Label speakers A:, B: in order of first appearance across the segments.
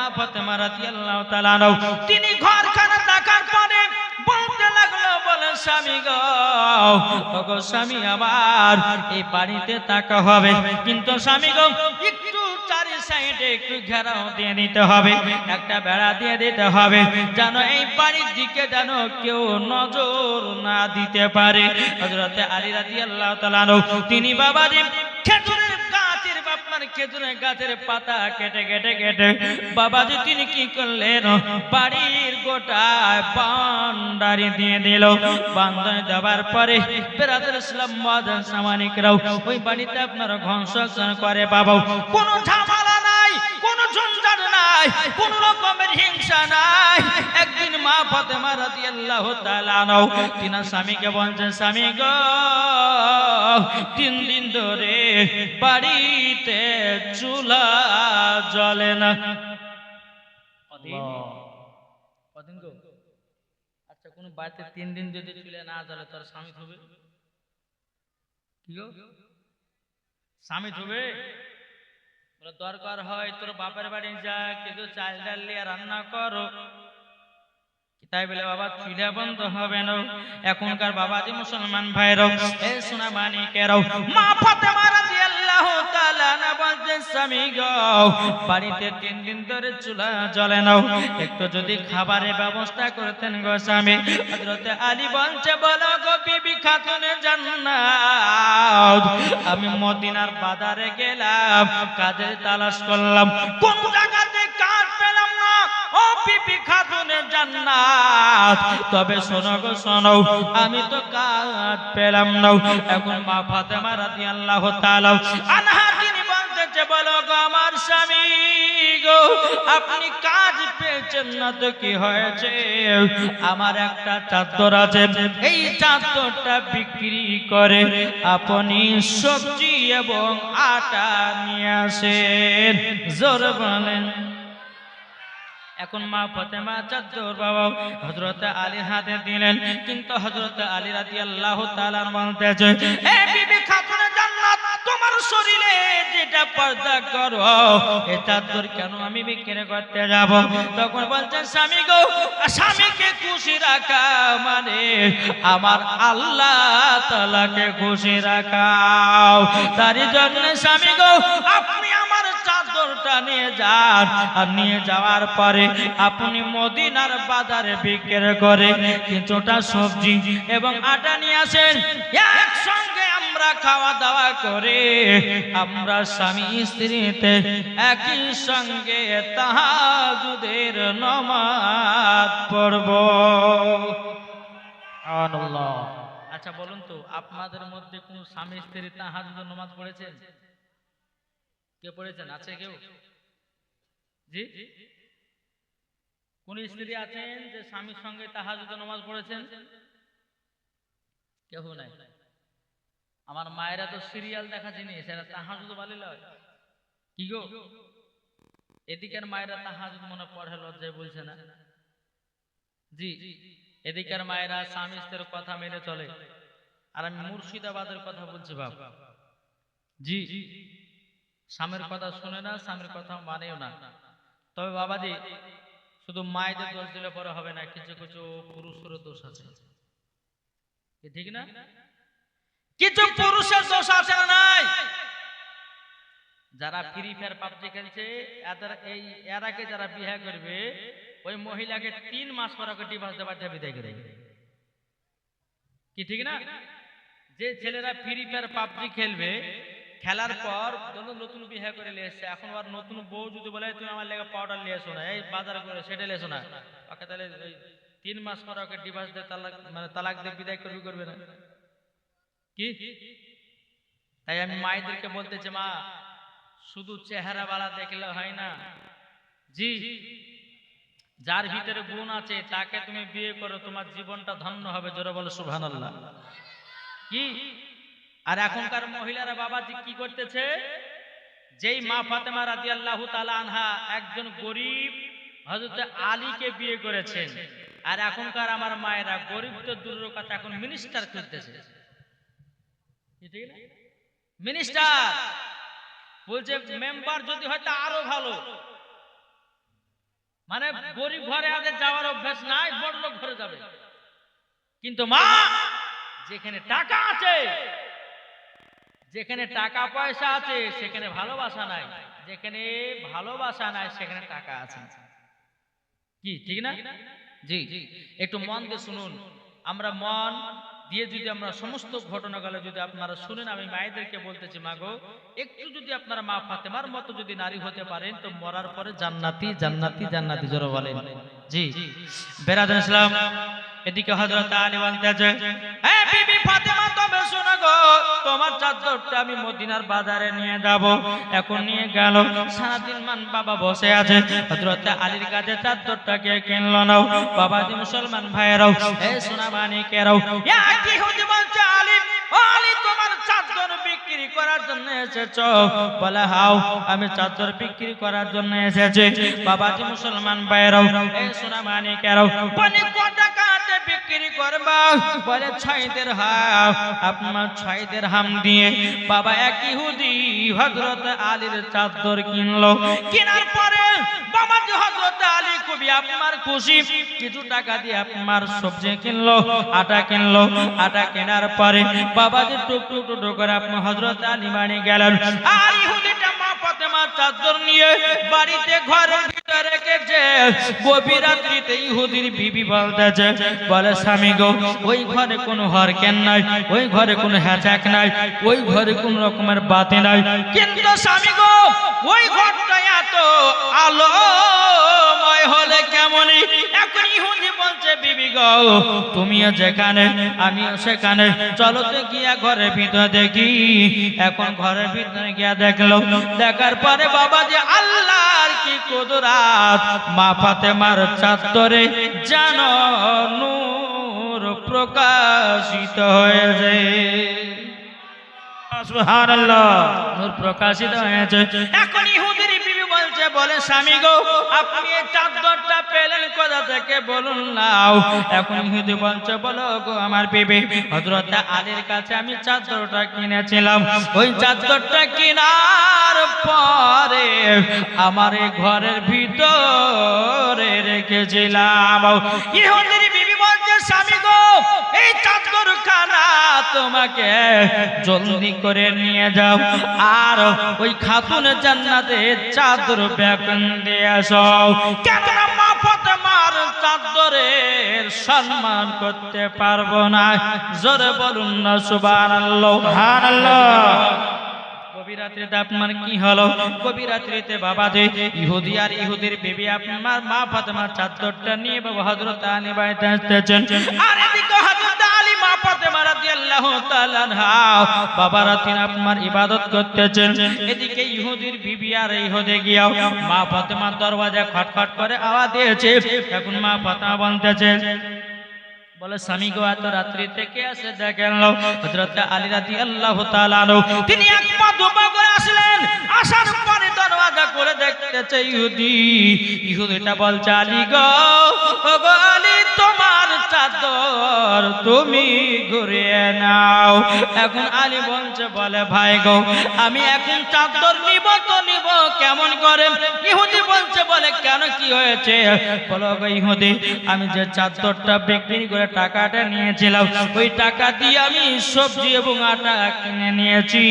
A: মা ফাতেমা রাদিয়াল্লাহু তাআলা আনহা তিনি ঘরখানা দেখার পরে বলতে লাগলো, বলে স্বামী গো, ওগো স্বামী আমার, এই বাড়িতে থাকা হবে, কিন্তু স্বামী গো একটু চারি সাইডে একটু ঘেরাও দিয়ে দিতে হবে, একটা বেড়া দিয়ে দিতে হবে, যেন এই বাড়ির দিকে যেন কেউ নজর না দিতে পারে। হযরতে আলী রাদিয়াল্লাহু তাআলা আনহু তিনি বাবাজি খেজুরের গাছের আপনার খেজুরের গাছের পাতা কেটে কেটে কেটে বাবাজি তিনি কি করলেন, বাড়ির গোটায় বান্ডারি দিয়ে দিল। বান্ডারি দেওয়ার পরে বেরাদুল ইসলাম মুয়াজ্জিন সামানিকরাও ওই বাড়িতে আপনার ঘনসংসার করে বাবা, কোনো ঝামেলা নাই, কোনো ঝঞ্ঝাট নাই, কোনো রকমের হিংসা নাই। একদিন মা ফাতেমা রাদিয়াল্লাহু তাআলা আনহা তিনার স্বামীকে বলছেন, স্বামী গো 3 দিন ধরে বাড়িতে চুলা জ্বলে না। কদিন গো? আচ্ছা, কোন বাড়িতে 3 দিন যদি চুলা না জ্বলে তোর স্বামী হবে কি গো? স্বামী হবে? দরকার হয় তোর বাপের বাড়ি যা, কিছু চাল ডাল নিয়ে রান্না করো, তাই বলে বাবা চুলা বন্ধ হবে না। এখনকার বাবাজি মুসলমান ভাইরাও, এই সোনা মানিকেরাও, মা ফাতেমা রাদিয়াল্লাহু তাআলা না বলছেন, স্বামী গো বাড়িতে 3 দিন ধরে চুলা জ্বলে না, একটু যদি খাবারের ব্যবস্থা করতেন গো স্বামী। হযরতে আলী বলছে, বলো গো বিবি খাতুনে জান্নাত, আমি মদিনার বাজারে গেলাম, কাজের তালাশ করলাম, কোন জায়গাতে কাজ পেলাম না, ও বিবি খাতুনে জান্নাত, তবে শোনো গো শোনো, আমি তো কাজ পেলাম না। এখন মা ফাতেমা রাদিয়াল্লাহু তাআলা আনহা তিনি বলতেছে, বলো গো আমার স্বামী গো, আপনি কাজ পেয়েছেন না তো কি হয়েছে, আমার একটা চাদর আছে, এই চাদরটা বিক্রি করে আপনি সবজি এবং আটা নিয়ে আসেন। জোরে বলেন। এখন মা ফাতেমা চাদর বাবা হযরতে আলীর হাতে দিলেন, কিন্তু হযরতে আলী রাদিয়াল্লাহু তাআলা বলতেছে, এ বিবি খাতুনে জান্নাত, তোমার শরীরে যেটা পর্দা করো এই চাদর কেন আমি বিক্রি করতে যাব? তখন বলছেন, স্বামী গো, স্বামীকে খুশি রাখা মানে আমার আল্লাহ তাআলাকে খুশি রাখাও, তারই জন্য স্বামী গো আপনি আমার চাদরটা নিয়ে যান, আর নিয়ে যাওয়ার পরে আপনি মদিনার বাজারে বিক্রি করে কিছুটা সবজি এবং আটা নিয়ে আসেন, একসঙ্গে আমরা খাওয়া দাওয়া করে আমরা স্বামী স্ত্রীতে একই সঙ্গে তাহাজ্জুদের নামাজ পড়ব। সুবহানাল্লাহ। আচ্ছা বলুন তো, আপনাদের মধ্যে কোন স্বামী স্ত্রী তাহাজ্জুদের নামাজ পড়েছেন? কে পড়েছেন? আছে কেউ? জি, কোন স্ত্রী আছেন যে স্বামীর সঙ্গে তাহাজ্জুদের নামাজ পড়েছেন? কেউ নাই। আমার মায়েরা তো সিরিয়াল দেখা জিনিস, এরা তাহাজ্জুদ বলে লয় কি গো? এদিকের মায়েরা তাহাজ্জুদ মনে পড়ে লজ্জায় বলছে না। জি, এদিকের মায়েরা স্বামী স্ত্রীর কথা মেনে চলে, আর আমি মুর্শিদাবাদের কথা বলছি বাপ। জি, স্বামীর কথা শুনে না, স্বামীর কথা মানেও না। তবে বাবাজি শুধু মায়েদের দোষ দিলে পরে হবে না, কিছু কিছু পুরুষেরও দোষ আছে, ঠিক না? কিছু পুরুষের দোষ আছে না নাই? যারা ফ্রি ফায়ার পাবজি খেলছে, এর আগে যারা বিয়ে করবে ওই মহিলাকে 3 মাস পর ওকে ডিভোর্স দেওয়ার বিদায় করে, কি ঠিক না? যে ছেলেরা ফ্রি ফায়ার পাবজি খেলবে, খেলার পর নতুন বিয়ে করে নিয়ে এসছে, এখন আর নতুন বউ যদি বলে তুমি আমার লেগে পাউডার নিয়ে এসো না, এই বাজার করে সেটা নিয়ে এসো না, ওকে তাহলে 3 মাস পর ওকে ডিভোর্স দিয়ে তালাক দিয়ে বিদায় করবে না কি? তাই আমি মায়েদেরকে বলতেছি, মা শুধু চেহারা বালা দেখলে হয় না, জি, যার ভিতরে গুণ আছে তাকে তুমি বিয়ে করো, তোমার জীবনটা ধন্য হবে। জোরে বলো সুবহানাল্লাহ। কি? আর এখনকার মহিলারা বাবাজি কি করতেছে, যেই মা ফাতেমা রাদিয়াল্লাহু তাআলা আনহা একজন গরিব হযরত আলীকে বিয়ে করেছেন, আর এখনকার আমার মায়েরা গরিব তো দূরের কথা, এখন মিনিস্টার খুঁজতেছে, ঠিক না? মিনিস্টার বলছে মেম্বার যদি হয় তা আরো ভালো, মানে গরিব ঘরে আদের যাওয়ার অভ্যাস নাই, বড় লোক ঘরে যাবে। কিন্তু মা, যেখানে টাকা আছে, যেখানে টাকা পয়সা আছে সেখানে ভালোবাসা নাই, যেখানে ভালোবাসা নাই সেখানে টাকা আছে। কি ঠিক না? জি, একটু মন দিয়ে শুনুন। আমরা মন দিয়ে যদি আমরা সমস্ত ঘটনাগুলো যদি আপনারা শুনেন, আমি মায়েদেরকে বলতেছি, মা গো, একটু যদি আপনারা মা ফাতেমার মতো যদি নারী হতে পারেন তো মরার পরে জান্নাতি জান্নাতি জান্নাতি জোরে বলেন। জি বেরাদুল ইসলাম, এদিকে হযরত আলী বলতেছে, হে বিবি ফাতেমা, তবে শোনো গো, তোমার চাদরটা আমি মদিনার বাজারে নিয়ে যাব। এখন নিয়ে গেল, সারাদিন মান বাবা বসে আছে, হযরত আলীর কাছে চাদরটাকে কিনলো না। বাবাজি মুসলমান ভাইরাও, হে সোনা মানিকেরাও, কি হুজুর বলছে, আলী, ও আলী, তোমার চাদর বিক্রি করার জন্য এসেছো? বলে হাও, আমি চাদর বিক্রি করার জন্য এসেছি। বাবাজি মুসলমান ভাইরাও, হে সোনা মানিকেরাও, বলে কত টাকাতে বিক্রি করবা? বলে 6 দিরহাম। আপনার 6 দিরহাম দিয়ে বাবা এক ইহুদি হযরত আলীর চাদর কিনলো। কেনার পরে বাবাজি হযরত আলী খুবই আপনার খুশি, কিছু টাকা দিয়ে আপনার সবজি কিনলো, আটা কিনলো। আটা কেনার পরে বাবাজি টুক টুক টুক করে আপনি হযরত আলী বাড়ি গেলেন। আর ইহুদিটা মা ফাতেমার চাদর নিয়ে বাড়িতে ঘরের ভিতরে রেখেছে। গভীর রাত্রিতে ইহুদির বিবি বলতেছে, বলে স্বামী গো, ওই ঘরে কোনো হরকেন নাই, ওই ঘরে কোনো হ্যাচাক নাই, ওই ঘরে কোন রকমের বাতি নাই, কিন্তু স্বামী গো, ওই ঘরটা এত আলোময় হলে কেমনই। এখন ইহুদি বলছে, বিবি গো, তুমিও যেখানে আমিও সেখানে, চলো তো গিয়া ঘরের ভিতরে দেখি। এখন ঘরের ভিতরে গিয়া দেখলো, দেখার পরে বাবা যে আল্লাহর কি কুদরত, মা ফাতেমার চাদরে যেন নূর প্রকাশিত হয়েছে। সুবহানাল্লাহ, নূর প্রকাশিত হয়েছে। এখন ইহুদির বিবি বলছে, বলে স্বামী গো, আপনি এই চাদরটা পেলেন কোথা থেকে বলুন নাও। এখন ইহুদি বলছে, বলো গো আমার বিবি, হযরত আলীর কাছে আমি চাদরটা কিনেছিলাম। ওই চাদরটা কেনার পরে আমার এই ঘরের ভিতরে রেখেছিলাম। ইহুদির বিবি বলছে, স্বামী গো, এই চাদর খানা তোমাকে জলদি করে নিয়ে যাও, আর ওই খাতুন জান্নাতে চাদর বেকন দিয়ে আসো। কেন মা ফাতেমার চাদরের সম্মান করতে পারবো না? জোরে বলুন না সুবহানাল্লাহ। সুবহানাল্লাহ। গভীর রাত্রিতে আপনার কি হলো? গভীর রাত্রিতে বাবা যে ইহুদি আর ইহুদির বিবি আপনার মা ফাতেমার চাদরটা নিয়ে বাবা হযরত আলী বাড়িতে আসতেছেন। আর এদিকে হযরত আলী মা ফাতেমা রাদিয়াল্লাহু তাআলা আনহা বাবা রাতিন আপনার ইবাদত করতেছেন। এদিকে ইহুদির বিবি আর ইহুদি গিয়া মা ফাতেমার দরওয়াজা খটখট করে আওয়াজ দিয়েছে। এখন মা ফাতেমা বলতেছেন, বলে স্বামী গো, এত রাত্রি থেকে আসে দেখেন হযরত আলী রাদিয়াল্লাহু তাআলা আনহু তিনি এক পা দুপা করে আসলেন। আসার পরে দরওয়াজা করে দেখতেছে ইহুদি। ইহুদিটা বলছে, আলী গো, ও গো আলী, তোমার চাদর তুমি ঘুরিয়ে নাও। এখন আলী বলছে, বলে ভাই গো, আমি এখন চাদর নিব তো নিব কেমন করে? ইহুদি বলছে, বলে কেন, কি হয়েছে? বলো গো ইহুদি, আমি যে চাদরটা বিক্রি করে টাকাটা নিয়েছিলাম, ওই টাকা দিয়ে আমি সবজি এবং আটা কিনে নিয়েছি।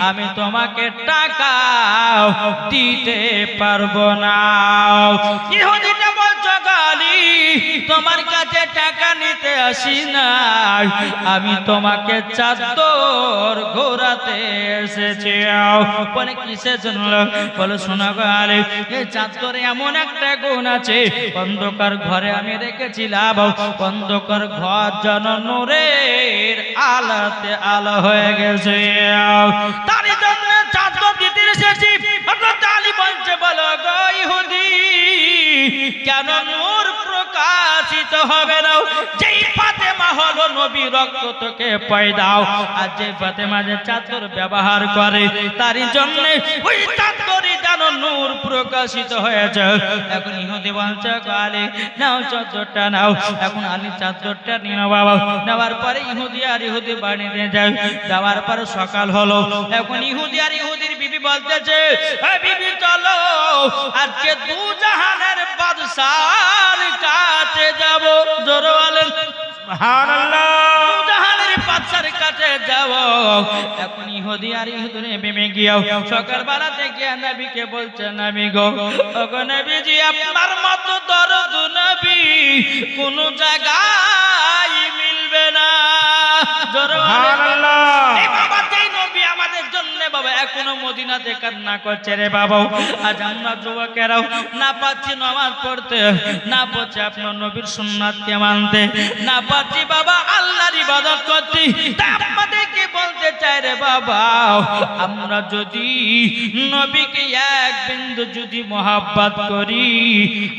A: আমি তোমাকে টাকা দিতে পারবো না। ইহুদিটা বলছে, আলী, তোমার কাছে টাকা নিতে আসি নাই, আমি তোমাকে চাদর ঘোরাতে এসেছি। বলে কিসের জন্য? বলে শোনা গো আলী, এই চাদরে এমন একটা গুণ আছে, অন্ধকার ঘরে আমি রেখেছিলাম, অন্ধকার ঘর যেন নূরের আলোতে আলো হয়ে গেছে, তারই জন্য চাদর দিতে এসেছি। হযরত আলী বলছে, বলো গো ইহুদি, কেন নূর প্রকাশিত হবে না? যেই ফাতেমা হলো নবী রক্ত থেকে পয়দাও, আর যে ফাতেমা যে চাদর ব্যবহার করে তারই জন্য ওই চাদরই যেন নূর প্রকাশিত হয়েছে। এখন ইহুদি বলছে, আলী নাও চাদরটা নাও। এখন আলী চাদরটা নিয়ে বাবা নেওয়ার পরে ইহুদি আর ইহুদি বাড়িতে যায়। যাওয়ার পরে সকাল হলো। এখন ইহুদি আর ইহুদির বিবি বলতেছে, বিবি চলো, আজকে দু জাহানের বাদশা বাদশার কাছে যাব, জোরে বলেন
B: সুবহানাল্লাহ।
A: জাহানের বাদশার কাছে যাব। এখন ইহুদি আর ইহুদিনে বেমে গিয়াও সকালবেলাতে গিয়া নবীকে বলছে, নবী গো, ওগো নবীজি, আপনার মতো দরদ নবী কোন জায়গায় মিলবে না। জোরে বলেন
B: সুবহানাল্লাহ।
A: এই বাবা, যেই নবী আমাদের জন্য বাবা এখনো মদিনাতে কান্না করছে রে বাবা। আজ আমরা যুবকেরাও না পাচ্ছি নামাজ পড়তে, না পাচ্ছি আপনার নবীর সুন্নাতকে মানতে, না পাচ্ছি বাবা আল্লাহর ইবাদত করতে। তাই আমাদেরকে বলতে চাই রে বাবা, আমরা যদি নবীকে এক বিন্দু যদি মহাব্বত করি,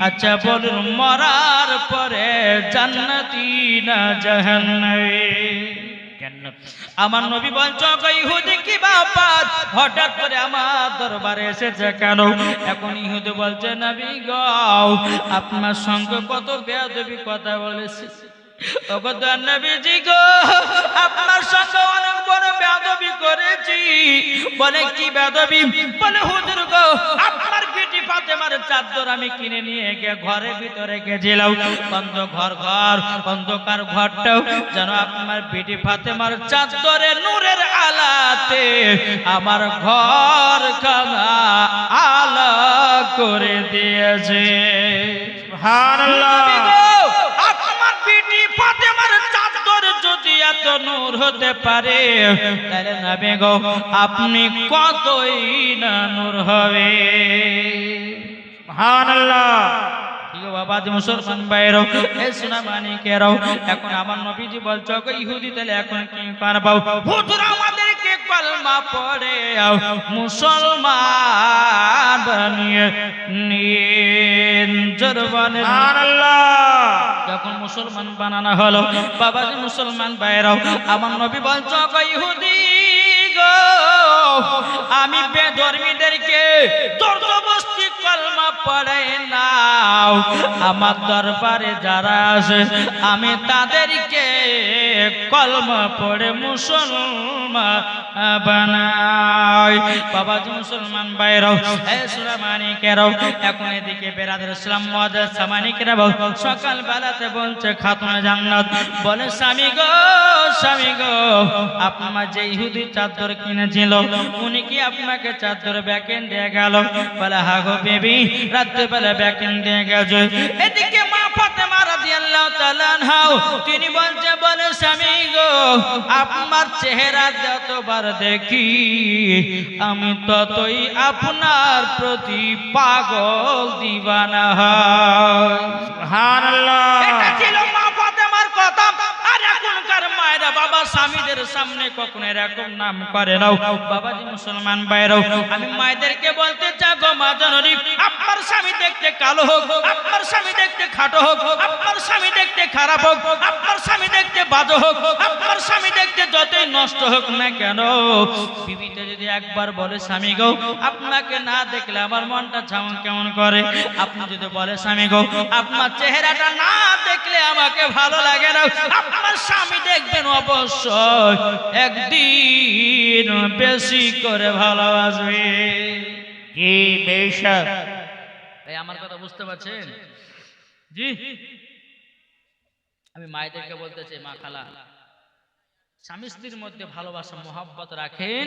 A: আচ্ছা বলুন মরার পরে জান্নাতি না জাহান্নামে? আমার নবী বলছো ইহুদি কি ব্যাপার, হঠাৎ করে আমার দরবারে এসেছে কেন? এখন ইহুদি বলছে, নবী গো, আপনার সঙ্গে কত বেয়াদবি কথা বলেছি। ওগো নবীজি গো, আপনার সঙ্গে অনেক বড় বেয়াদবি করেছি। বলে কি বেয়াদবি? বলে হুজুর গো, আপনার বেটি ফাতেমার চাদর আমি কিনে নিয়ে গিয়ে ঘরের ভিতরে গেছিলাম। অন্ধকার ঘরটাও যেন আপনার বেটি ফাতেমার চাদরে নূরের আলাতে আমার ঘর খানা আলা করে দিয়েছে।
B: সুবহানাল্লাহ।
A: আপনার বেটি ফাতেমার চাদর যদি এত নূর হতে পারে, তাহলে নবী গো আপনি কতই না নূর হবে।
B: সুবহানাল্লাহ।
A: বাবা মুসলমান ভাইরাও, এই সোনা মানিকেরাও, এখন আমার নবীজি বলছো ইহুদি, তাহলে এখন কি করবো? হুজুর আমাদেরকে কলমা পড়ে মুসলমান বানিয়ে নিন। জোরবানে
B: সুবহানাল্লাহ।
A: যখন মুসলমান বানানো হলো, বাবাজি মুসলমান ভাইরাও, আমার নবী বলছো ইহুদি গো, আমি বেধর্মীদেরকে জবরদস্তি কলমা পড়াই নাও। আমার দরবারে যারা আসে আমি তাদেরকে কলমা পড়ে মুসলমান বানাই। বাবাজি মুসলমান ভাইরাও, এই সূরা মানিকেরাও, এখন এদিকে বেরাদের ইসলাম মুআজ্জাজ সামানিকেরাও সকাল বেলাতে বলছে খাতুনে জান্নাত, বলে স্বামী গো, আপনার যে ইহুদি চাদর কিনেছিল উনি কি আপনাকে চাদর ব্যাকেন দিয়ে গেল? বলে হা গো বেবি, রাতে বেলা ব্যাকেন দিয়ে গেছে। এদিকে মা ফাতেমা রাদিয়াল্লাহু তাআলা আনহা তিনি বলছে, বলে স্বামী গো, আপনার চেহারা যতবার দেখি আমি ততই আপনার প্রতি পাগল দিবানা হয়।
B: সুবহানাল্লাহ।
A: এটা ছিল মা ফাতেমার কথা। আর এখনকার মায়েরা বাবা স্বামীদের সামনে কখনো এরকম নাম করে নাও। বাবাজি মুসলমান ভাইরাও, আমি মায়েদেরকে বলতে চাই গো মা জননী, আপনার স্বামী দেখতে কালো হোক, আপনার স্বামী দেখতে খাটো হোক, আপনার স্বামী দেখতে খারাপ হোক, আপনার স্বামী দেখতে বাজে হোক, আপনার স্বামী দেখতে যতই নষ্ট হোক না কেন, বিবিতে যদি একবার বলে স্বামী গো, আপনাকে না দেখলে আমার মনটা কেমন করে। আপনি যদি বলে স্বামী গো, আপনার চেহারাটা না দেখলে আমাকে ভালো লাগে না, আপনার স্বামী দেখবেন অবশ্যই একদিন বেশি করে ভালোবাসবে।
B: কি বেশক।
A: এই আমার কথা বুঝতে পারছেন? জি, আমি মায়েদেরকে বলতে চাই, মা খালা, স্বামী স্ত্রীর মধ্যে ভালোবাসা মহব্বত রাখেন,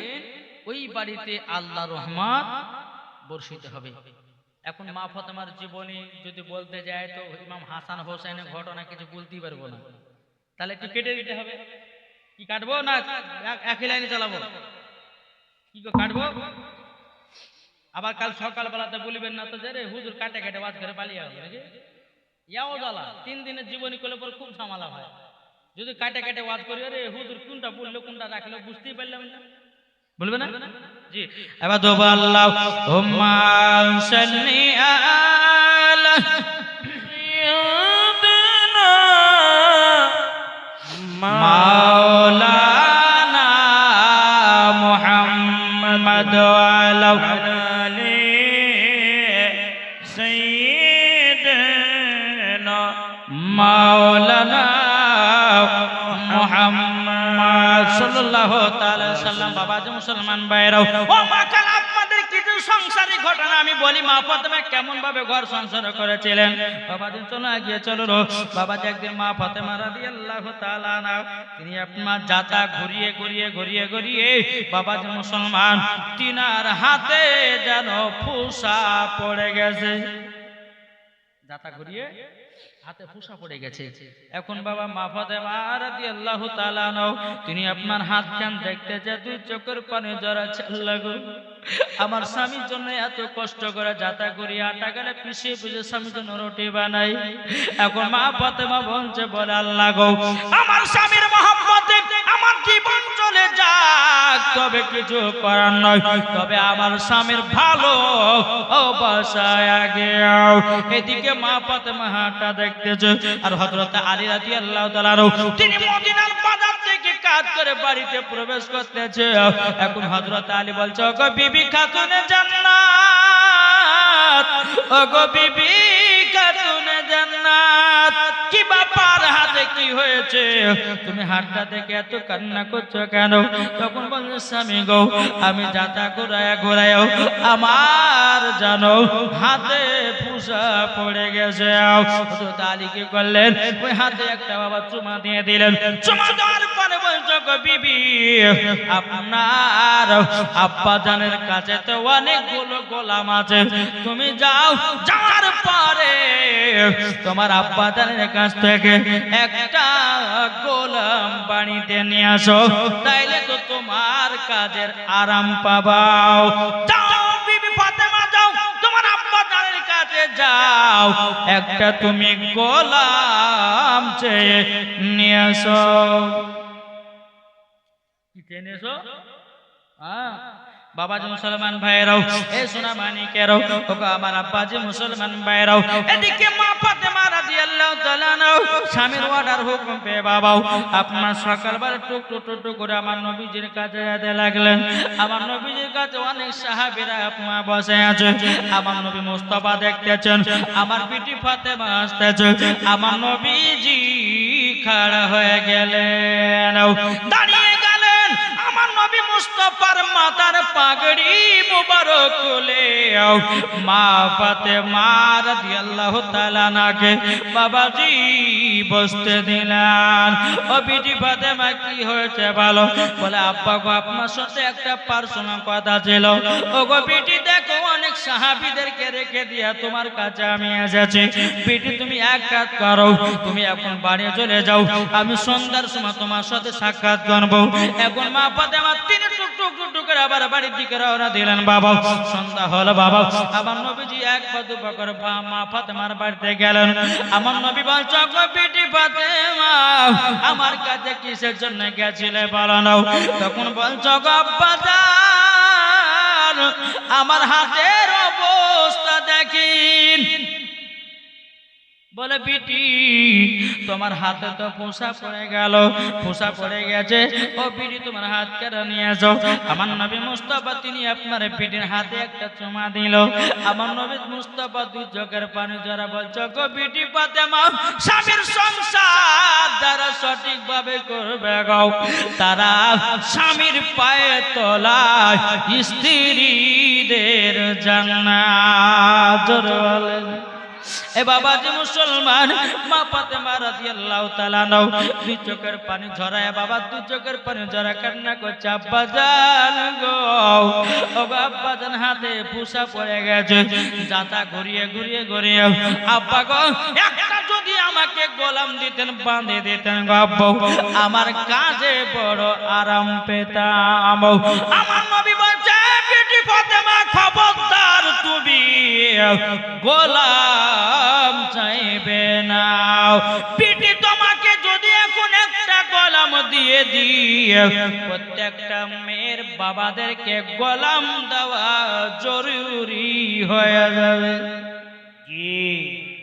A: ওই বাড়িতে আল্লাহ রহমত বর্ষিত হবে। এখন মা ফাতেমার জীবনী যদি বলতে যায় তো ইমাম হাসান হোসেনের ঘটনা কিছু বলতেই পারবো না, তাহলে একটু কেটে দিতে হবে। কি কাটবো না একই লাইনে চালাবো? কি কাটবো? আবার কাল সকাল বেলাতে বলিবেন না তো যে রে হুজুর কাটে কাটে বাদ করে পালিয়ে গেল নাকি? ইয়াও জ্বালা, 3 দিনের জীবনী করলে পরে খুব ঝামেলা হয়। যদি কাটে কাটে ওয়াজ করি, আরে হুজুর কোনটা বললো কোনটা রাখলো বুঝতেই পারলাম না, বলবে না? জি, এবার দোবা আল্লাহুম্মা সাল্লি আলা সাইয়্যিদিনা মাওলানা মুহাম্মদ ওয়া আলি সাইয়্যিদিনা মাওলানা মুহাম্মদ সাল্লাল্লাহু তাআলা সাল্লাম। বাবা যে মুসলমান ভাইরাও, ও মা খালা, আপনাদের কিছু সংসারে ঘটনা আমি বলি মা ফাতেমা কেমন ভাবে ঘর সংসার করেছিলেন। বাবাজি চলো এগিয়ে চলো বাবাজি একদিন মা ফাতেমা রাদিয়াল্লাহু তাআলা আনহা তিনি আপনার যাতা ঘুরিয়ে ঘুরিয়ে ঘুরিয়ে ঘুরিয়ে বাবাজি মুসলমান তিনার হাতে যেন ফুসা পড়ে গেছে। যাতা ঘুরিয়ে হাতে ফুসা পড়ে গেছে। এখন বাবা মা ফাতেমা রাদিয়াল্লাহু তাআলা আনহা তিনি আপনার হাত খান দেখতে যে দুই চোখের পানি জড়াচ্ছে। আল্লাহ গো, আমার স্বামীর জন্য এত কষ্ট করে যাতা করি আটা গেলে পিছিয়ে পিছিয়ে স্বামীর জন্য রুটি বানাই। এখন মা ফাতেমা বলছে বলে আল্লাহ গো, আমার স্বামীর মহব্বতে আমার জীবন চলে যাক, তবে কিছু করার নয়, তবে আমার স্বামীর ভালো বাসায় আগে। এদিকে মা ফাতেমা হাঁটা দেখতেছে আর হযরত আলী রাদিয়াল্লাহু তাআলা তিনি মদিনার বাজার থেকে কাজ করে বাড়িতে প্রবেশ করতেছে। এখন হযরত আলী বলছে ওগো বিবি খাতুনে জান্নাত, ওগো বিবি খাতুনে জান্নাত, কি ব্যাপার হাতে কি হয়েছে, তুমি হাতটা দেখে এত কান্না করছো কেন? তখন বলছে স্বামী গো, আমি যাতা ঘুরায়া ঘুরায়া আমার জানো হাতে ফুসা পড়ে গেছে। হযরত আলী কি করলেন, ওই হাতে একটা বাবা চুমা দিয়ে দিলেন। চুমা দেওয়ার পরে বলছো গো বিবি, আপনার আব্বা জানের কাছে তো অনেকগুলো গোলাম আছে, তুমি যাও, যাওয়ার পরে তোমার আব্বা জানের কাছ থেকে একটা গোলাম বাড়িতে নিয়ে আসো, তাইলে তো তোমার কাজের আরাম পাবাও। যাও বিবি ফাতেমা যাও, তোমার আব্বা জানের কাছে যাও, একটা তুমি গোলাম চেয়ে নিয়ে আসো। কি চেয়ে নিয়ে এসো? বাবাজি মুসলমান ভাইরাও, এ সোনা মানিকেরাও, ওগো আমার আব্বাজি মুসলমান ভাইরাও, এদিকে মা ফাতেমা রাদিয়াল্লাহু তাআলা স্বামীর অর্ডার হুকুম পেয়ে বাবাও আপনার সকালবেলা টুক টুক টুক করে আমার নবীজির কাছে যেতে লাগলেন। আমার নবীজির কাছে অনেক সাহাবীরা আপনার বসে আছে। আমার নবী মুস্তাফা দেখতেছেন, আমার বিটি ফাতেমা আসতেছে। আমার নবীজি খাড়া হয়ে গেলেন, দাঁড়িয়ে গেলেন। আমার নবী মুস্তাফার মাথার পাগড়ি মুবারক খুলে মা ফাতেমা রাদিয়াল্লাহু তাআলা আনহাকে বাবাজি বসতে দিলেন। ও বিটি ফাতেমা কি হয়েছে বলো? বলে আব্বা গো, আপনার সাথে একটা পার্সোনাল কথা ছিল। ও গো বিটি দেখো, অনেক সাহাবীদেরকে রেখে দিয়া তোমার কাছে আমি এসেছি। বিটি তুমি এক কাজ করো, তুমি এখন বাড়ি চলে যাও, আমি সন্ধ্যার সময় তোমার সাথে সাক্ষাৎ করব। এখন মা ফাতেমা তিনি টুক টুক টুক করে আবার বাড়ির দিকে রওনা দিলেন। বাবা সন্ধ্যা হলো, বাবা আমার নবীজি এক পা দু পা করে মা ফাতেমার বাড়িতে গেলেন। আমার নবী বলছে গো বিটি ফাতেমা, আমার কাছে কিসের জন্য গেছিলে বলো না? তখন বলছো গো আব্বা জান, আমার হাতের অবস্থা দেখিন। বলে বিটি তোমার হাতে তো ফোঁসা পড়ে গেল, ফোঁসা পড়ে গেছে, ও বিটি তোমার হাত কেটে নিয়ে যাও। আমার নবী মুস্তাফা তিনি আপনার বিটির হাতে একটা চুমা দিল। আমার নবী মুস্তাফা দুই চোখের পানি জরা বলছো গো বিটি ফাতেমা, স্বামীর সংসার যারা সঠিকভাবে করবে গো, তারা স্বামীর পায়ে তলায় স্ত্রীদের জান্নাত। জোরে বলেন এ বাবাজি মুসলমান, মা ফাতেমা রাদিয়াল্লাহু তাআলা আনহা দুই চোখের পানি ঝরায়, বাবা দুই চোখের পানি ঝরা কান্না করছে। আব্বা জান গো, ও আব্বা জান হাতে ফুসা পড়ে গেছে, যাতা ঘুরিয়ে ঘুরিয়ে ঘুরিয়ে আব্বা গো একটা যদি আমাকে গোলাম দিতেন, বাঁধে দিতেন গো আব্বা, আমার কাজে বড় আরাম পেতাম। আমার নবী বলছে বিটি ফাতেমা খবরদার, তুমি গোলাম চাইবে না। বিটি তোমাকে যদি এখন একটা গোলাম দিয়ে দিয়ে, প্রত্যেকটা মেয়ের বাবাদেরকে গোলাম দেওয়া জরুরি হয়ে যাবে।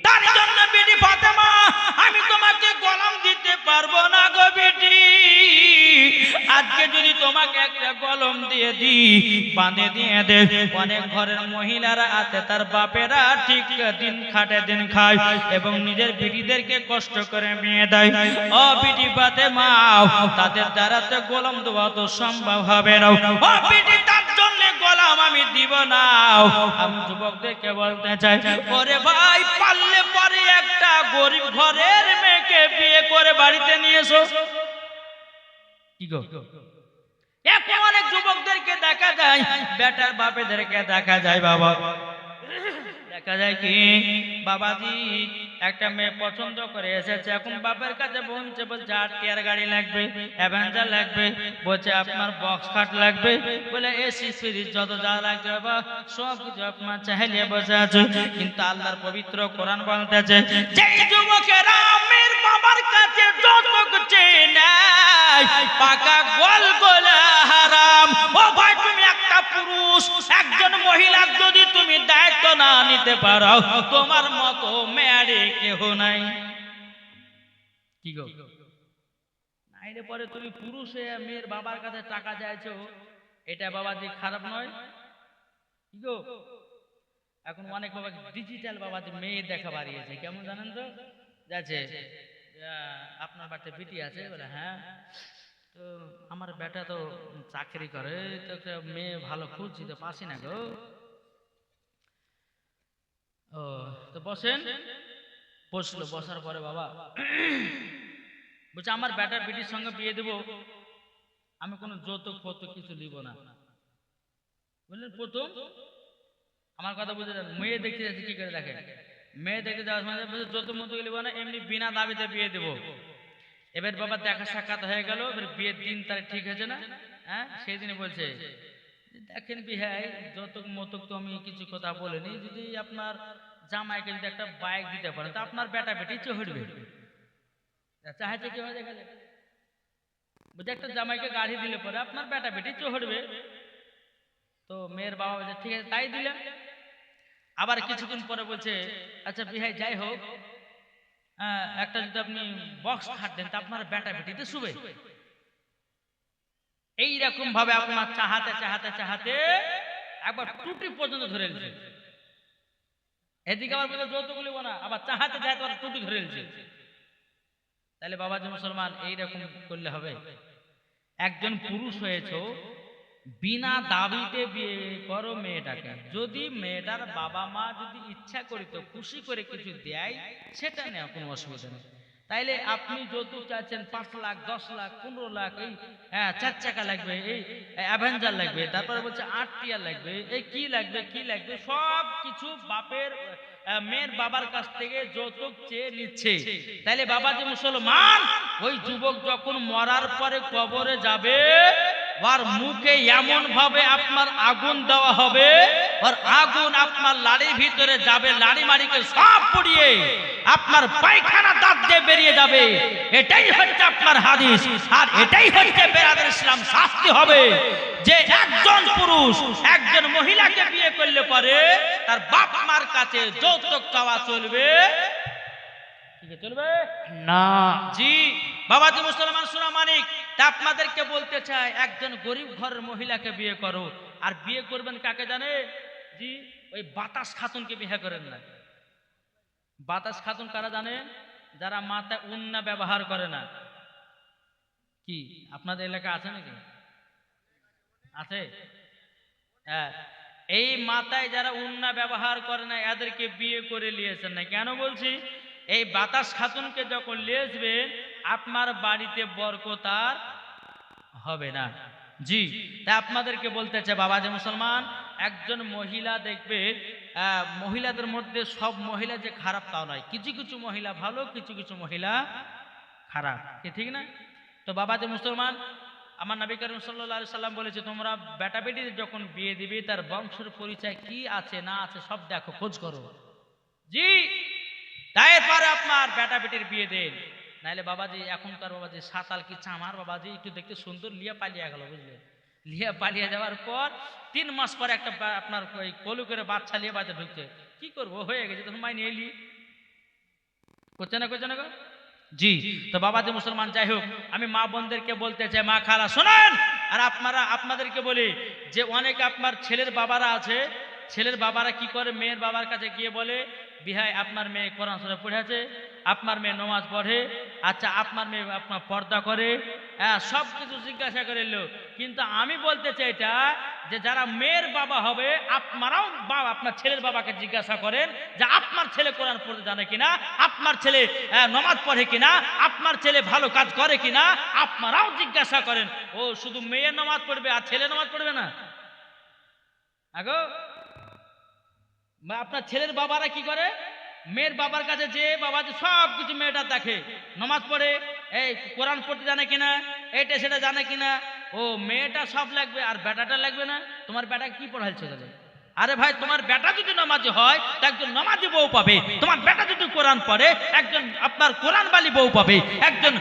A: তার জন্য বিটি ফাতেমা, আমি তোমাকে গোলাম দিতে পারবো না গো বিটি। আজকে যদি তোমাকে একটা গোলাম দিয়ে দিই, বাঁধে দিয়ে দে, অনেক ঘরের মহিলারা আছে তার বাপেরা ঠিক দিন খাটে দিন খায় এবং নিজের বিটিদেরকে কষ্ট করে মেয়ে দেয়। ও বিটি ফাতেমা, তাদের দ্বারা তো গোলাম দেওয়া তো সম্ভব হবে না। ও বিটি, তার জন্য গোলাম দাম আমি দিব না। আমি যুবকদেরকে বলতে চাই, ওরে ভাই পারলে পরে একটা গরিব ঘরের মেয়েকে বিয়ে করে বাড়িতে নিয়ে এসো। কি গো, এখন অনেক যুবকদেরকে দেখা যায়, বেটার বাপেদেরকে দেখা যায়, বাবা দেখা যায় কি বাবাজি একটা মেয়ে পছন্দ করে এসেছে, এখন বাপের কাছে বলছে, বলছে আর টিয়ার গাড়ি লাগবে, অ্যাভেঞ্জার লাগবে, বলছে আপনার বক্স খাট লাগবে, বলে এসি ফ্রিজ যত যা লাগবে বাবা সব কিছু আপনার চাইলে বসে আছে। কিন্তু আল্লাহর পবিত্র কোরআন বলতেছে, যেই যুবকেরা মেয়ের বাবার কাছে যৌতুক চেয়ে নেয় পাকা গোল গোলা হারাম। ও ভাই তুমি একটা পুরুষ, একজন মহিলা যদি তুমি দায়িত্ব না নিতে পারো, তোমার মতো মেয়ারে কেহ নাই। কি গো, নাইলে পরে তুমি পুরুষ হয়ে মেয়ের বাবার কাছে টাকা চাইছো, এটা বাবাজি খারাপ নয়? কি গো, এখন অনেক বাবা ডিজিটাল বাবাজি মেয়ে দেখা বাড়িয়েছে, কেমন জানেন তো, যাচ্ছে আপনার বাড়িতে বিটি আছে, বলে হ্যাঁ তো আমার বেটা তো চাকরি করে, তো একটা মেয়ে ভালো খুঁজছি তো পাসি না গো। ও তো বসেন, বসলো, বসার পরে বাবা বলছে আমার বেটার বিটির সঙ্গে বিয়ে দেবো, আমি কোনো যৌতুক ফৌতুক কিছু নিব না। বুঝলেন, প্রথম আমার কথা বুঝে যান, মেয়ে দেখতে যাচ্ছে কি করে দেখে, মেয়ে দেখতে যাওয়ার সময় যৌতুক মতুক নিব না, এমনি বিনা দাবিতে বিয়ে দেবো। এবার বাবা দেখা সাক্ষাৎ হয়ে গেল, এবার বিয়ের দিন তারিখ ঠিক হয়েছে না, হ্যাঁ সেই দিনে বলছে, দেখেন বিহাই যৌতুক মতুক তো আমি কিছু কথা বলিনি, যদি আপনার জামাইকে যদি একটা বাইক দিতে পারেন তো আপনার বেটা বেটি চড়বে। চাইছে কি হয়ে গেলে, বুঝে একটা জামাইকে গাড়ি দিলে পরে আপনার বেটা বেটি চড়বে। তো মেয়ের বাবা বলছে ঠিক আছে তাই দিলেন। আবার কিছুদিন পরে বলছে আচ্ছা বিহাই যাই হোক, একটা যদি আপনি বক্স খাট দেন তা আপনার বেটা বেটিতে শুবে। এইরকম ভাবে আপনার চাহাতে চাহাতে চাহাতে একবার টুটি পর্যন্ত ধরে নিচ্ছে। এদিকে আবার বলছে যৌতুক নিব না, আবার চাহাতে চাহাতে আবার টুটি ধরে নিচ্ছে। তাহলে বাবাজি মুসলমান এইরকম করলে হবে? একজন পুরুষ হয়েছো, বিনা দাবিতে বিয়ে করো মেয়েটাকে। যদি মেয়েটার বাবা মা যদি ইচ্ছা করিত খুশি করে কিছু দেয়, সেটা নেওয়া কোনো অসুবিধা নেই। তাইলে আপনি যৌতুক চাচ্ছেন 5 লাখ 10 লাখ 15 লাখ, এই 4 চাকা লাগবে, এই অ্যাভেঞ্জার লাগবে, তারপরে বলছে 8 টিয়ার লাগবে, এই কি লাগবে কি লাগবে সব কিছু বাপের মেয়ের বাবার কাছ থেকে যৌতুক চেয়ে নিচ্ছে। তাইলে বাবাজি মুসলমান, ওই যুবক যখন মরার পরে কবরে যাবে, আর মুখে এমন ভাবে আপনার আগুন দেওয়া হবে, আর আগুন আপনার লাড়ির ভিতরে যাবে, লাড়ি মাড়িকে সব পুড়িয়ে আপনার পায়খানা দাঁত দিয়ে বেরিয়ে যাবে। এটাই হচ্ছে আপনার হাদিস, আর এটাই হচ্ছে বেরাদর ইসলাম শাস্তি হবে। যে একজন পুরুষ একজন মহিলাকে বিয়ে করলে পরে তার বাপ মার কাছে যৌতুক চাওয়া চলবে? চলবে
B: না।
A: জি বাবাজি মুসলমান সোনা মানিক, তা আপনাদেরকে বলতে চাই, একজন গরিব ঘরের মহিলাকে বিয়ে করো। আর বিয়ে করবেন কাকে জানে? জি ওই বাতাস খাতুনকে বিয়ে করেন না। বাতাস খাতুন কারা জানে? যারা মাথায় উন্না ব্যবহার করে না। কি আপনাদের এলাকা আছে নাকি? আছে? হ্যাঁ, এই মাথায় যারা উন্না ব্যবহার করে না এদেরকে বিয়ে করে নিয়েছেন না। কেন বলছি? এই বাতাস খাতুনকে যখন নিয়ে আসবেন আপনার বাড়িতে বরকত আর হবে না। জি তা আপনাদেরকে বলতে চাই বাবাজি মুসলমান, একজন মহিলা দেখবে, মহিলাদের মধ্যে সব মহিলা যে খারাপ তাও নয়, কিছু কিছু মহিলা ভালো, কিছু কিছু মহিলা খারাপ, কি ঠিক না? তো বাবাজি মুসলমান, আমার নবী করিম সাল্লাল্লাহু আলাইহি সাল্লাম বলেছে, তোমরা বেটা বেটি যখন বিয়ে দিবে তার বংশের পরিচয় কি আছে না আছে সব দেখো, খোঁজ করো। জি তারপরে আপনার বেটা বেটির বিয়ে দেন। নাইলে বাবাজি এখনকার বাবাজি সাতাল কি চামার বাবাজি একটু দেখতে সুন্দর লিয়া পালিয়ে গেল, বুঝলেন? লিয়া পালিয়ে যাওয়ার পর 3 মাস পরে একটা আপনার ওই কলু করে বাচ্চা লিয়ে বাচ্চা ঢুকছে। কি করবো, হয়ে গেছে তখন মাইনে এলি করছে না করছে না গো। জি তো বাবাজি মুসলমান, যাই হোক আমি মা বোনদেরকে বলতে চাই, মা খালা শোনেন, আর আপনাদেরকে বলি যে অনেক আপনার ছেলের বাবারা আছে, ছেলের বাবারা কি করে, মেয়ের বাবার কাছে গিয়ে বলে বিহাই আপনার মেয়ে কোরআন শরীফ পড়ে আছে, আপনার মেয়ে নামাজ পড়ে, আচ্ছা আপনার মেয়ে আপনার পর্দা করে, সব কিছু জিজ্ঞাসা করে এলো। কিন্তু আমি বলতে চাই এটা যে যারা মেয়ের বাবা হবে আপনারাও আপনার ছেলের বাবাকে জিজ্ঞাসা করেন যে আপনার ছেলে কোরআন পড়তে জানে কিনা, আপনার ছেলে নামাজ পড়ে কিনা, আপনার ছেলে ভালো কাজ করে কিনা, আপনারাও জিজ্ঞাসা করেন। ও শুধু মেয়ের নামাজ পড়বে আর ছেলে নামাজ পড়বে না? আগো আপনার ছেলের বাবারা কি করে? মেয়ের বাবার কাছে যে বাবা যে সব কিছু মেয়েটা দেখে, নামাজ পড়ে, এই কোরআন পড়তে জানে কিনা, এটা সেটা জানে কিনা। ও মেয়েটা সব লাগবে আর বেটাটা লাগবে না? তোমার বেটা কি পড়াইছে তাহলে? আরে ভাই, তোমার বেটা যদি নামাজি হয় তো একজন নামাজি বউ পাবে, তোমার বেটা যদি কোরআন পড়ে একজন আপনার কোরআনওয়ালি বউ পাবে, একজন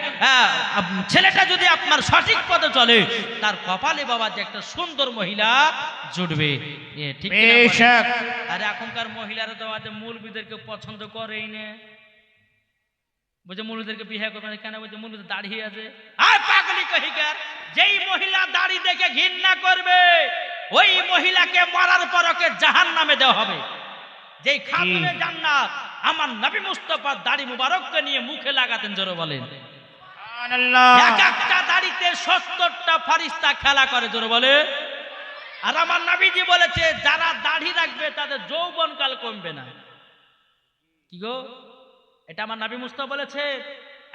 A: ছেলেটা যদি আপনার সঠিক পথে চলে তার কপালে বাবা যে একটা সুন্দর মহিলা জুটবে। ঠিক কি না? আরে এখনকার মহিলারা তো আজ মৌলবীদেরকে পছন্দ করেই না, বুঝে মৌলবীদেরকে বিয়ে করবে না কেন? বলছে মৌলবীদের দাড়ি আছে। আর পাগলি কহিকার, যেই মহিলা দাড়ি দেখে ঘৃণা করবে ওই মহিলাকে মরার পর ওকে জাহান্নামে দেওয়া হবে। যেই খাতুনে জান্নাত আমার নবী মুস্তাফা দাড়ি মুবারককে নিয়ে মুখে লাগাতেন, জোরে বলেন
B: সুবহানাল্লাহ।
A: এক একটা দাড়িতে 70টা ফেরেশতা খেলা করে, জোরে বলে। আর আমার নবীজি বলেছে যারা দাড়ি রাখবে তাদের যৌবনকাল কমবে না। কি গো, এটা আমার নবী মুস্তাফা বলেছে।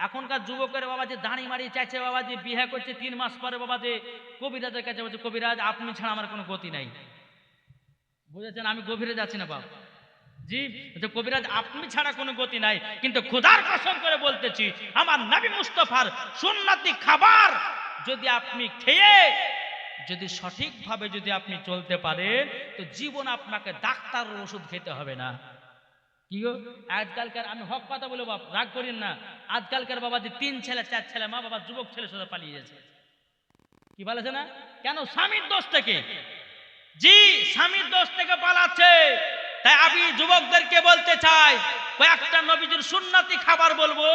A: এখনকার যুবকের বাবা যে দাঁড়ি মারি চাইছে, বাবা যে বিয়ে করছে 3 মাস পরে বাবা যে কবিরাজের কাছে বলছে কবিরাজ আপনি ছাড়া আমার কোনো গতি নাই। বুঝেছেন? আমি গভীরে যাচ্ছি না বাবা জি, কবিরাজ আপনি ছাড়া কোনো গতি নাই। কিন্তু খোদার কসম করে বলতেছি আমার নবী মুস্তাফার সুন্নতি খাবার যদি আপনি খেয়ে যদি সঠিকভাবে যদি আপনি চলতে পারেন তো জীবন আপনাকে ডাক্তারের ওষুধ খেতে হবে না। কি গো, আজকালকার আমি হক কথা বলে বাপ রাগ করেন না, আজকালকার বাবা যে 3 ছেলে 4 ছেলে মা বাবা যুবক ছেলে সাথে পালিয়ে যাচ্ছে। কি বলেছে না কেন? স্বামীর দোষ থেকে। জি, স্বামীর দোষ থেকে পালাচ্ছে। তাই আমি যুবকদেরকে বলতে চাই কয়েকটা নবীজির সুন্নতি খাবার বলবো,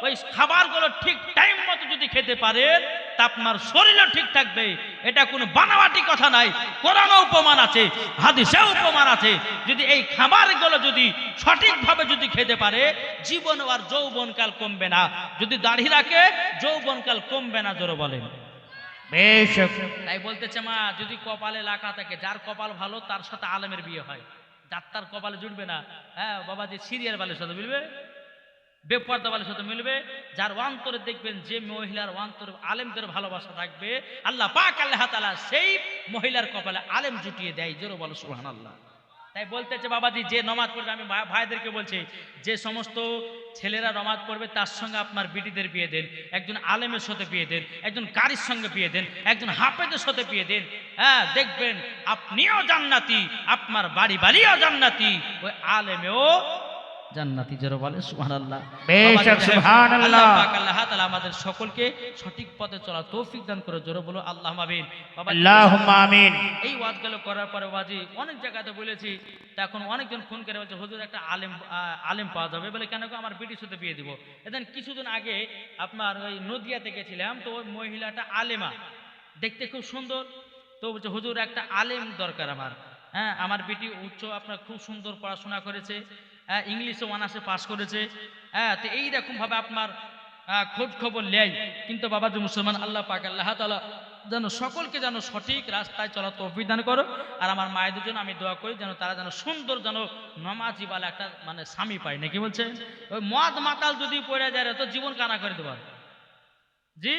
A: ওই খাবারগুলো ঠিক টাইম মতো যদি খেতে পারেন তা আপনার শরীরও ঠিক থাকবে। এটা কোনো বানাওয়াটি কথা নাই, কোরআনে উপমান আছে, হাদিসে উপমান আছে। যদি এই খাবারগুলো যদি সঠিকভাবে যদি খেতে পারে জীবন আর যৌবনকাল কমবে না। যদি দাড়ি রাখে যৌবনকাল কমবে না, জোরে বলেন। তাই বলতেছে মা, যদি কপালে লেখা থাকে যার কপাল ভালো তার সাথে আলেমের বিয়ে হয়, যার তার কপালে জুটবে না। হ্যাঁ বাবা, যে সিরিয়াল বালের সাথে মিলবে, বেপর্দা বালের সাথে মিলবে, যার অন্তরে দেখবেন যে মহিলার অন্তরে আলেমদের ভালোবাসা থাকবে আল্লাহ পাক আল্লাহ তাআলা সেই মহিলার কপালে আলেম জুটিয়ে দেয়, জোরে বলো সুবহানাল্লাহ। তাই বলতেছে বাবাজি যে নামাজ পড়বে, আমি ভাইদেরকে বলছি যে সমস্ত ছেলেরা নামাজ পড়বে তার সঙ্গে আপনার বিটিদের বিয়ে দেন, একজন আলেমের সাথে বিয়ে দেন, একজন কারির সঙ্গে বিয়ে দেন, একজন হাফেজের সাথে বিয়ে দেন। হ্যাঁ, দেখবেন আপনিও জান্নাতি, আপনার বাড়ি বাড়িও জান্নাতি, ওই আলেমেও জান্নাতি, জোরে বলে সুবহানাল্লাহ।
B: সুবহানাল্লাহ।
A: আল্লাহ তাআলা আমাদের সকলকে সঠিক পথে চলার তৌফিক দান করে, জোরে বলো আল্লাহুম্মা আমিন। বাবা
B: আল্লাহুম্মা আমিন।
A: এই ওয়াজগুলো করার পরে বাজি অনেক জায়গাতে বলেছি, তা এখন অনেকজন ফোন করে বলছে হুজুর একটা আলেম পাওয়া যাবে বলে, কেন আমার বিটির সাথে বিয়ে দিব। এদিন কিছুদিন আগে আপনার ওই নদিয়াতে গেছিলাম, তো ওই মহিলাটা আলেমা, দেখতে খুব সুন্দর। তো বলছে হুজুর একটা আলেম দরকার আমার। হ্যাঁ, আমার বিটি উচ্চ আপনার খুব সুন্দর পড়াশোনা করেছে, ইংলিশে অনার্সে পাস করেছে। হ্যাঁ, তো এইরকম ভাবে আপনার খোঁজ খবর নেয়। কিন্তু বাবাজি মুসলমান, আল্লাহ পাক আল্লাহ তাআলা যেন সকলকে যেন সঠিক রাস্তায় চলার তৌফিক দান করো। আর আমার মায়েদের জন্য আমি দোয়া করি যেন তারা যেন সুন্দর যেন নামাজি বালা একটা মানে স্বামী পায়। নাকি বলছে? ওই মদ মাতাল যদি পড়ে যায় তো জীবন কানা করে দেবার, জি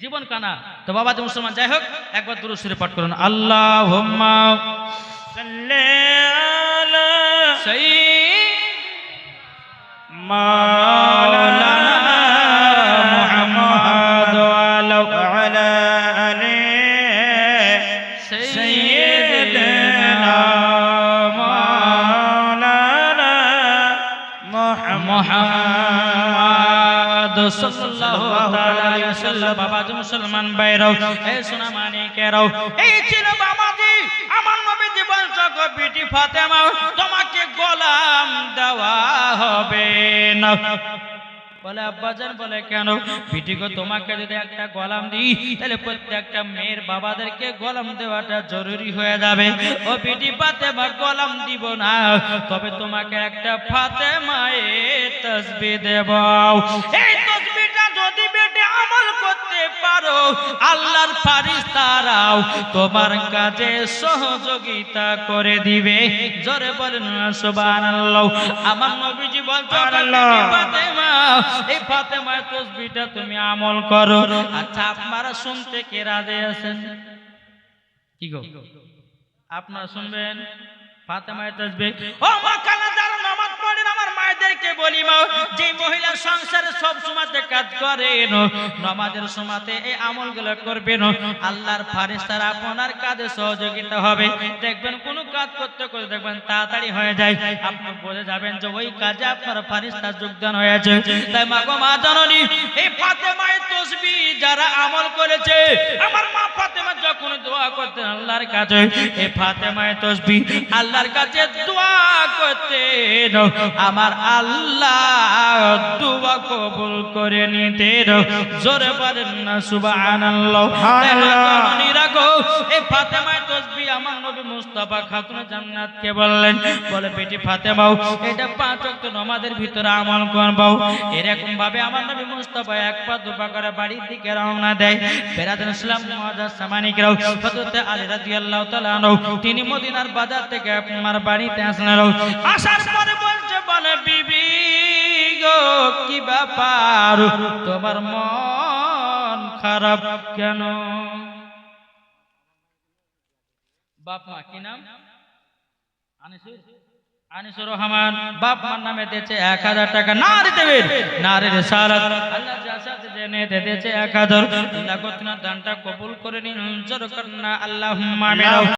A: জীবন কানা। তো বাবাজি মুসলমান, যাই হোক একবার দুরূদ শরীফ পাঠ করুন। আল্লাহুম্মা
B: সাল্লি আলা
A: মাওলানা মুহাম্মদ
B: ওয়া আলা আলি সাইয়্যিদিনা মাওলানা মুহাম্মদ
A: সাল্লাল্লাহু তাআলা আলাইহি ওয়াসাল্লাম। বাবাজি মুসলমান ভাইরাও, এই সোনা মানিকেরাও, এই ছিল বাবাজি আমার নবী জীবন জগৎ বিটি ফাতেমা, তোমাকে গোলাম দেওয়া হবে না। বলে আব্বাজান, বলে কেন? বিটি গো, তোমাকে যদি একটা গোলাম দিই তাহলে প্রত্যেকটা মেয়ের বাবাদেরকে গোলাম দেওয়াটা জরুরি হয়ে যাবে। ও বিটি ফাতেমা, গোলাম দিব না, তবে তোমাকে একটা ফাতেমায়ে তাসবিহ দেব। এই তাসবিহটা যদি বেটে আমল করতে পারো করো, আল্লাহর ফারিস্তারাও তোমার কাজে সহযোগিতা করে দিবে। জোরে বলেন সুবহানাল্লাহ। আমার নবীজি বলতো ফাতেমা, এই ফাতেমার তাসবিহটা তুমি আমল করো। আচ্ছা আপনারা শুনতে কে রাজি আছেন? কি গো আপনারা শুনবেন ফাতেমার তাসবিহ? ও মা কালা যারা নামাজ পড়েন আমার মায়েদেরকে বলি, মা যে মহিলা সংসারে সব সময়তে কাজ করেন, নামাজের সময়তে এই আমলগুলো করবেন, আল্লাহর ফেরেশতারা আপনার কাজে সহযোগিতা হবে। দেখবেন কোন কাজ করতে করতে দেখবেন তাড়াতাড়ি হয়ে যায়, আপনি বুঝে যাবেন যে ওই কাজে আপনার ফেরেশতা যোগদান হয়েছে। তাই মা গো মা জননী, এই ফাতেমার তাসবিহ যারা আমল করেছে, আমার মা ফাতেমা যখন দোয়া করতেন আল্লাহর কাছে, এই ফাতেমার তাসবিহ আল্লাহর কাছে দোয়া করতেন, আমার আল্লাহ দোয়া কবুল করে নিতেন। জোরে বলেন না সুবহানাল্লাহ। এই ফাতেমার তাসবিহ আমার নবী মুস্তাফা খাতুন জান্নাত কে বললেন, বলে বেটি ফাতেমাও এটা 5 ওয়াক্ত নামাজের ভিতরে আমল করবাও। এরকম ভাবে আমার নবী মুস্তাফা এক পা দুপা করে বাড়ির দিকে রওনা দেয়। বেরাদান ইসলাম মুআজ্জাজ সামানিকরাও, হযরত আলী রাদিয়াল্লাহু তাআলা আনহু তিনি মদিনার বাজার থেকে আপনার বাড়িতে আসলেন। আসার পরে বলছে, বলে বিবি গো কি ব্যাপার, তোমার মন খারাপ কেন? বাপ মা কি নাম? আনিসুর রহমান। বাপ মার নামে দিয়েছে 1000 টাকা। নারী দেবেন নারীর রিসালাত আল্লাহ জাসাতে জেনে দিয়েছে 1000। আল্লাহ কতনা দানটা কবুল করে নিন। জোর করনা আল্লাহুম্মা আমিন।